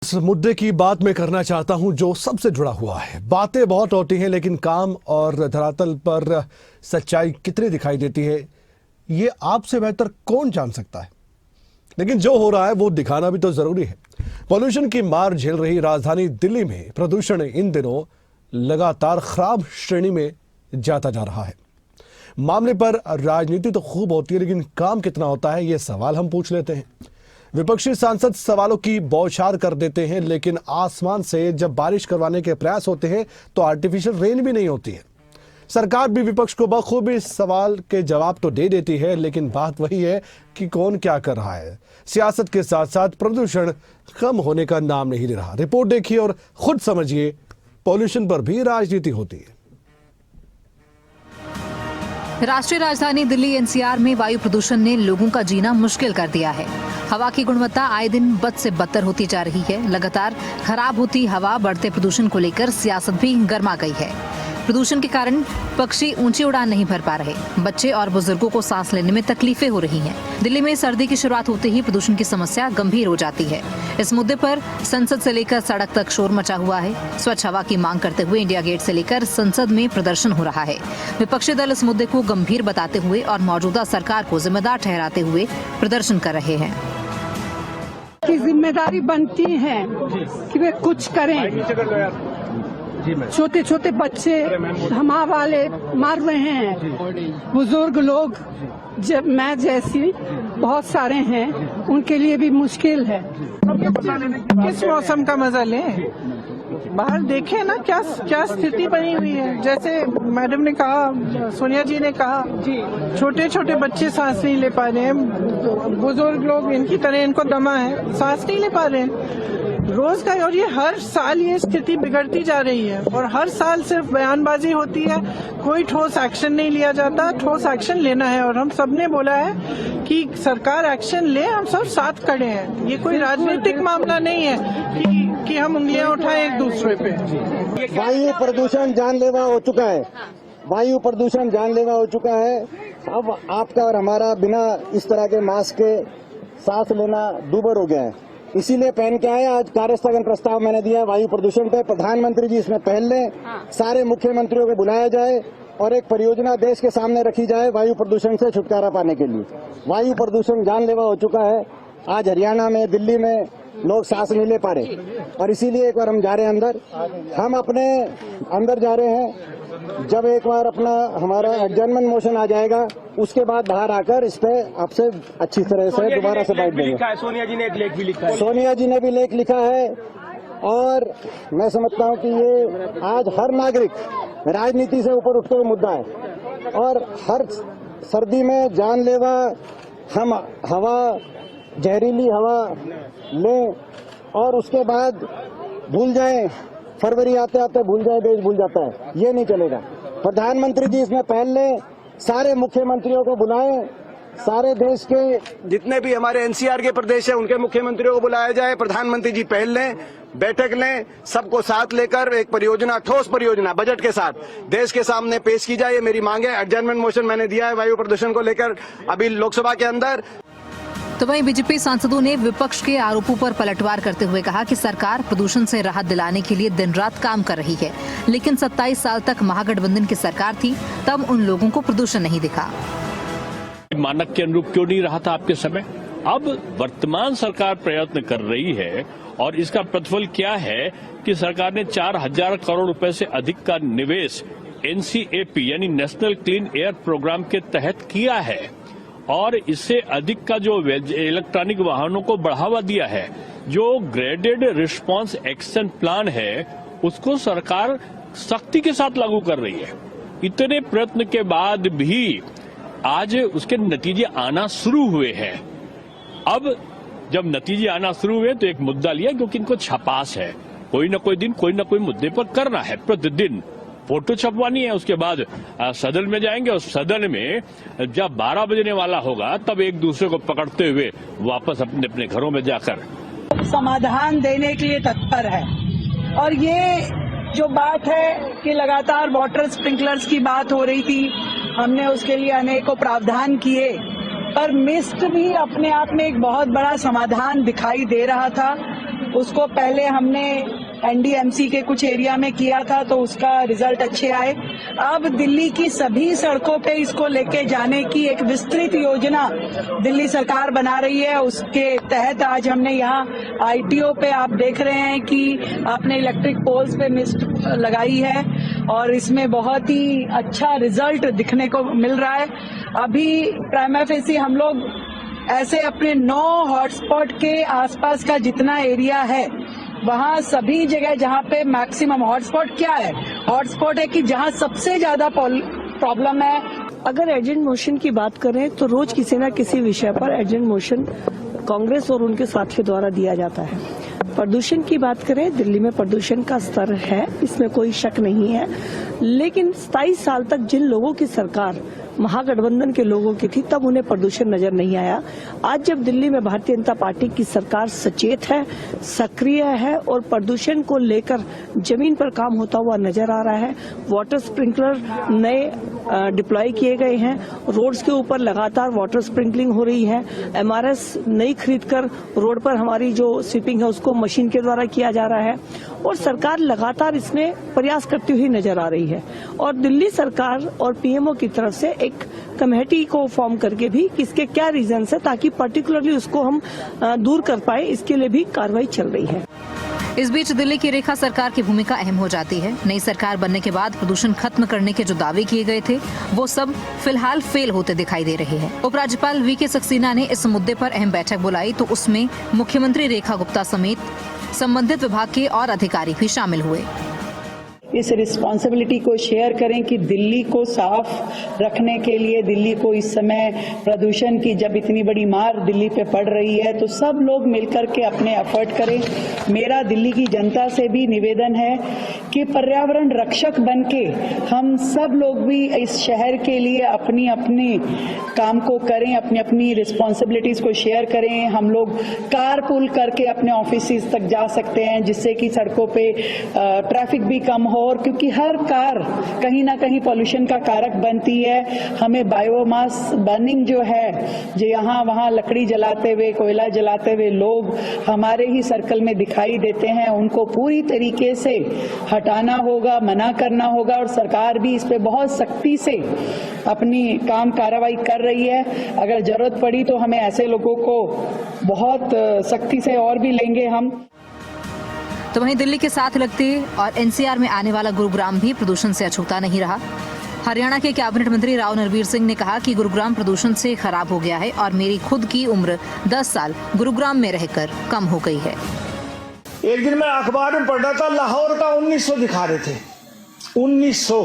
इस मुद्दे की बात मैं करना चाहता हूं जो सबसे जुड़ा हुआ है। बातें बहुत होती हैं लेकिन काम और धरातल पर सच्चाई कितनी दिखाई देती है ये आपसे बेहतर कौन जान सकता है। लेकिन जो हो रहा है वो दिखाना भी तो जरूरी है। पॉल्यूशन की मार झेल रही राजधानी दिल्ली में प्रदूषण इन दिनों लगातार खराब श्रेणी में जाता जा रहा है। मामले पर राजनीति तो खूब होती है लेकिन काम कितना होता है ये सवाल हम पूछ लेते हैं। विपक्षी सांसद सवालों की बौछार कर देते हैं लेकिन आसमान से जब बारिश करवाने के प्रयास होते हैं तो आर्टिफिशियल रेन भी नहीं होती है। सरकार भी विपक्ष को बखूबी इस सवाल के जवाब तो दे देती है लेकिन बात वही है कि कौन क्या कर रहा है। सियासत के साथ साथ प्रदूषण कम होने का नाम नहीं ले रहा। रिपोर्ट देखिए और खुद समझिए, पॉल्यूशन पर भी राजनीति होती है। राष्ट्रीय राजधानी दिल्ली एनसीआर में वायु प्रदूषण ने लोगों का जीना मुश्किल कर दिया है। हवा की गुणवत्ता आए दिन बद से बदतर होती जा रही है। लगातार खराब होती हवा, बढ़ते प्रदूषण को लेकर सियासत भी गर्मा गई है। प्रदूषण के कारण पक्षी ऊंची उड़ान नहीं भर पा रहे। बच्चे और बुजुर्गों को सांस लेने में तकलीफें हो रही हैं। दिल्ली में सर्दी की शुरुआत होते ही प्रदूषण की समस्या गंभीर हो जाती है। इस मुद्दे पर संसद से लेकर सड़क तक शोर मचा हुआ है। स्वच्छ हवा की मांग करते हुए इंडिया गेट से लेकर संसद में प्रदर्शन हो रहा है। विपक्षी दल इस मुद्दे को गंभीर बताते हुए और मौजूदा सरकार को जिम्मेदार ठहराते हुए प्रदर्शन कर रहे हैं। की जिम्मेदारी बनती है कि वे कुछ करें। छोटे छोटे बच्चे हवा वाले मर रहे हैं, बुजुर्ग लोग जब मैं जैसी बहुत सारे हैं उनके लिए भी मुश्किल है। किस मौसम का मजा लें, बाहर देखें ना क्या स्थिति बनी हुई है। जैसे मैडम ने कहा, सोनिया जी ने कहा, छोटे छोटे बच्चे सांस नहीं ले पा रहे हैं, बुजुर्ग लोग इनकी तरह इनको दमा है, सांस नहीं ले पा रहे हैं रोज का। और ये हर साल ये स्थिति बिगड़ती जा रही है और हर साल सिर्फ बयानबाजी होती है, कोई ठोस एक्शन नहीं लिया जाता। ठोस एक्शन लेना है और हम सब ने बोला है कि सरकार एक्शन ले, हम सब साथ खड़े हैं। ये कोई राजनीतिक मामला नहीं है कि हम उंगलियां उठाएं एक दूसरे पे। वायु प्रदूषण जानलेवा हो चुका है, वायु प्रदूषण जानलेवा हो चुका है। अब आपका और हमारा बिना इस तरह के मास्क के सांस लेना दूभर हो गया है। इसीलिए पहन के आए। आज कार्यस्थगन प्रस्ताव मैंने दिया वायु प्रदूषण पे। प्रधानमंत्री जी इसमें पहल लें, सारे मुख्यमंत्रियों को बुलाया जाए और एक परियोजना देश के सामने रखी जाए वायु प्रदूषण से छुटकारा पाने के लिए। वायु प्रदूषण जानलेवा हो चुका है। आज हरियाणा में, दिल्ली में लोग सांस नहीं ले पा रहे और इसीलिए एक बार हम जा रहे हैं अंदर। हम अपने अंदर जा रहे हैं। जब एक बार अपना हमारा एडजर्नमेंट मोशन आ जाएगा उसके बाद बाहर आकर इस पे आपसे अच्छी तरह से दोबारा से बात देंगे। सोनिया जी ने एक लेख भी लिखा है। सोनिया जी ने भी लेख लिखा है और मैं समझता हूं कि ये आज हर नागरिक राजनीति से ऊपर उठते हुए मुद्दा है। और हर सर्दी में जानलेवा हम हवा, जहरीली हवा लें और उसके बाद भूल जाएं, फरवरी आते आते भूल जाए, देश भूल जाता है। ये नहीं चलेगा। प्रधानमंत्री जी इसमें पहल लें, सारे मुख्यमंत्रियों को बुलाएं, सारे देश के जितने भी हमारे एनसीआर के प्रदेश है उनके मुख्यमंत्रियों को बुलाया जाए। प्रधानमंत्री जी पहल लें, बैठक लें, सबको साथ लेकर एक परियोजना, ठोस परियोजना बजट के साथ देश के सामने पेश की जाए। ये मेरी मांग है। एडजर्नमेंट मोशन मैंने दिया है वायु प्रदूषण को लेकर अभी लोकसभा के अंदर। तो वहीं बीजेपी सांसदों ने विपक्ष के आरोपों पर पलटवार करते हुए कहा कि सरकार प्रदूषण से राहत दिलाने के लिए दिन रात काम कर रही है, लेकिन 27 साल तक महागठबंधन की सरकार थी, तब उन लोगों को प्रदूषण नहीं दिखा। मानक के अनुरूप क्यों नहीं रहा था आपके समय? अब वर्तमान सरकार प्रयत्न कर रही है और इसका प्रतिफल क्या है कि सरकार ने 4000 करोड़ रुपए से अधिक का निवेश एनसीएपी यानी नेशनल क्लीन एयर प्रोग्राम के तहत किया है और इससे अधिक का जो इलेक्ट्रॉनिक वाहनों को बढ़ावा दिया है। जो ग्रेडेड रिस्पांस एक्शन प्लान है उसको सरकार सख्ती के साथ लागू कर रही है। इतने प्रयत्न के बाद भी आज उसके नतीजे आना शुरू हुए हैं। अब जब नतीजे आना शुरू हुए तो एक मुद्दा लिया क्योंकि इनको छपास है, कोई न कोई दिन कोई न कोई मुद्दे पर करना है, प्रतिदिन फोटो छपवानी है। उसके बाद सदन में जाएंगे और सदन में जब 12 बजने वाला होगा तब एक दूसरे को पकड़ते हुए वापस अपने अपने घरों में जाकर समाधान देने के लिए तत्पर है। और ये जो बात है कि लगातार वाटर स्प्रिंकलर्स की बात हो रही थी, हमने उसके लिए अनेकों प्रावधान किए, पर मिस्ट भी अपने आप में एक बहुत बड़ा समाधान दिखाई दे रहा था। उसको पहले हमने एनडीएमसी के कुछ एरिया में किया था तो उसका रिजल्ट अच्छे आए। अब दिल्ली की सभी सड़कों पे इसको लेके जाने की एक विस्तृत योजना दिल्ली सरकार बना रही है। उसके तहत आज हमने यहाँ आईटीओ पे आप देख रहे हैं कि आपने इलेक्ट्रिक पोल्स पे मिस्ट लगाई है और इसमें बहुत ही अच्छा रिजल्ट दिखने को मिल रहा है। अभी प्राइमा फेसी हम लोग ऐसे अपने 9 हॉटस्पॉट के आसपास का जितना एरिया है वहाँ सभी जगह जहाँ पे मैक्सिमम हॉटस्पॉट क्या है, हॉटस्पॉट है कि जहाँ सबसे ज्यादा प्रॉब्लम है। अगर एजेंट मोशन की बात करें तो रोज किसी न किसी विषय पर एजेंट मोशन कांग्रेस और उनके साथियों द्वारा दिया जाता है। प्रदूषण की बात करें, दिल्ली में प्रदूषण का स्तर है, इसमें कोई शक नहीं है, लेकिन 27 साल तक जिन लोगों की सरकार महागठबंधन के लोगों की थी तब उन्हें प्रदूषण नजर नहीं आया। आज जब दिल्ली में भारतीय जनता पार्टी की सरकार सचेत है, सक्रिय है और प्रदूषण को लेकर जमीन पर काम होता हुआ नजर आ रहा है, वाटर स्प्रिंकलर नए डिप्लॉय किए गए हैं, रोड्स के ऊपर लगातार वाटर स्प्रिंकलिंग हो रही है, एमआरएस नई खरीदकर रोड पर हमारी जो स्वीपिंग है उसको मशीन के द्वारा किया जा रहा है और सरकार लगातार इसमें प्रयास करती हुई नजर आ रही है। और दिल्ली सरकार और पीएमओ की तरफ से एक कमेटी को फॉर्म करके भी इसके क्या रीजन है ताकि पर्टिकुलरली उसको हम दूर कर पाए, इसके लिए भी कार्रवाई चल रही है। इस बीच दिल्ली की रेखा सरकार की भूमिका अहम हो जाती है। नई सरकार बनने के बाद प्रदूषण खत्म करने के जो दावे किए गए थे वो सब फिलहाल फेल होते दिखाई दे रहे हैं। उपराज्यपाल वीके सक्सेना ने इस मुद्दे पर अहम बैठक बुलाई तो उसमें मुख्यमंत्री रेखा गुप्ता समेत संबंधित विभाग के और अधिकारी भी शामिल हुए। इस रिस्पॉन्सिबिलिटी को शेयर करें कि दिल्ली को साफ रखने के लिए, दिल्ली को इस समय प्रदूषण की जब इतनी बड़ी मार दिल्ली पे पड़ रही है तो सब लोग मिलकर के अपने एफर्ट करें। मेरा दिल्ली की जनता से भी निवेदन है कि पर्यावरण रक्षक बनके हम सब लोग भी इस शहर के लिए अपनी अपनी काम को करें, अपनी अपनी रिस्पॉन्सिबिलिटीज को शेयर करें। हम लोग कारपूल करके अपने ऑफिस तक जा सकते हैं जिससे कि सड़कों पे ट्रैफिक भी कम हो, और क्योंकि हर कार कहीं ना कहीं पॉल्यूशन का कारक बनती है। हमें बायोमास बर्निंग जो है, जो यहाँ वहाँ लकड़ी जलाते हुए, कोयला जलाते हुए लोग हमारे ही सर्कल में दिखाई देते हैं, उनको पूरी तरीके से हटाना होगा, मना करना होगा और सरकार भी इस पे बहुत सख्ती से अपनी काम कार्रवाई कर रही है। अगर जरूरत पड़ी तो हमें ऐसे लोगों को बहुत सख्ती से और भी लेंगे हम। तो वहीं दिल्ली के साथ लगते और एनसीआर में आने वाला गुरुग्राम भी प्रदूषण से अछूता नहीं रहा। हरियाणा के कैबिनेट मंत्री राव नरवीर सिंह ने कहा कि गुरुग्राम प्रदूषण से खराब हो गया है और मेरी खुद की उम्र 10 साल गुरुग्राम में रहकर कम हो गई है। एक दिन मैं अखबार में पढ़ रहा था, लाहौर का 1900 दिखा रहे थे, 1900।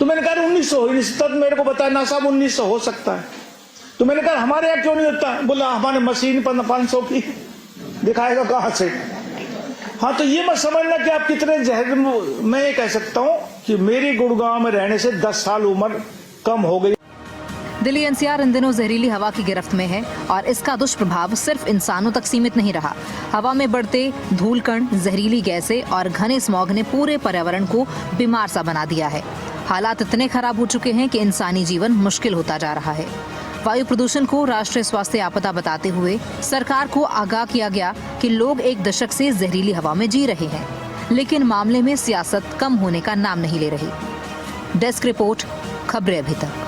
तो मैंने कहा 1900 ही नहीं, तब मेरे को बताया ना साहब 1900 हो सकता है। तो मैंने कहा हमारे यहाँ क्यों नहीं होता? बोला हमारे मशीन 500 की दिखाएगा कहाँ से। हाँ, तो ये मत समझना कि आप कितने जहर। मैं ये कह सकता हूँ कि मेरी गुड़गांव में रहने से 10 साल उम्र कम हो गई। दिल्ली एनसीआर इन दिनों जहरीली हवा की गिरफ्त में है और इसका दुष्प्रभाव सिर्फ इंसानों तक सीमित नहीं रहा। हवा में बढ़ते धूल कण, जहरीली गैसें और घने स्मॉग ने पूरे पर्यावरण को बीमार सा बना दिया है। हालात इतने खराब हो चुके हैं कि इंसानी जीवन मुश्किल होता जा रहा है। वायु प्रदूषण को राष्ट्रीय स्वास्थ्य आपदा बताते हुए सरकार को आगाह किया गया कि लोग एक दशक से जहरीली हवा में जी रहे हैं, लेकिन मामले में सियासत कम होने का नाम नहीं ले रही। डेस्क रिपोर्ट, खबरें अभी तक।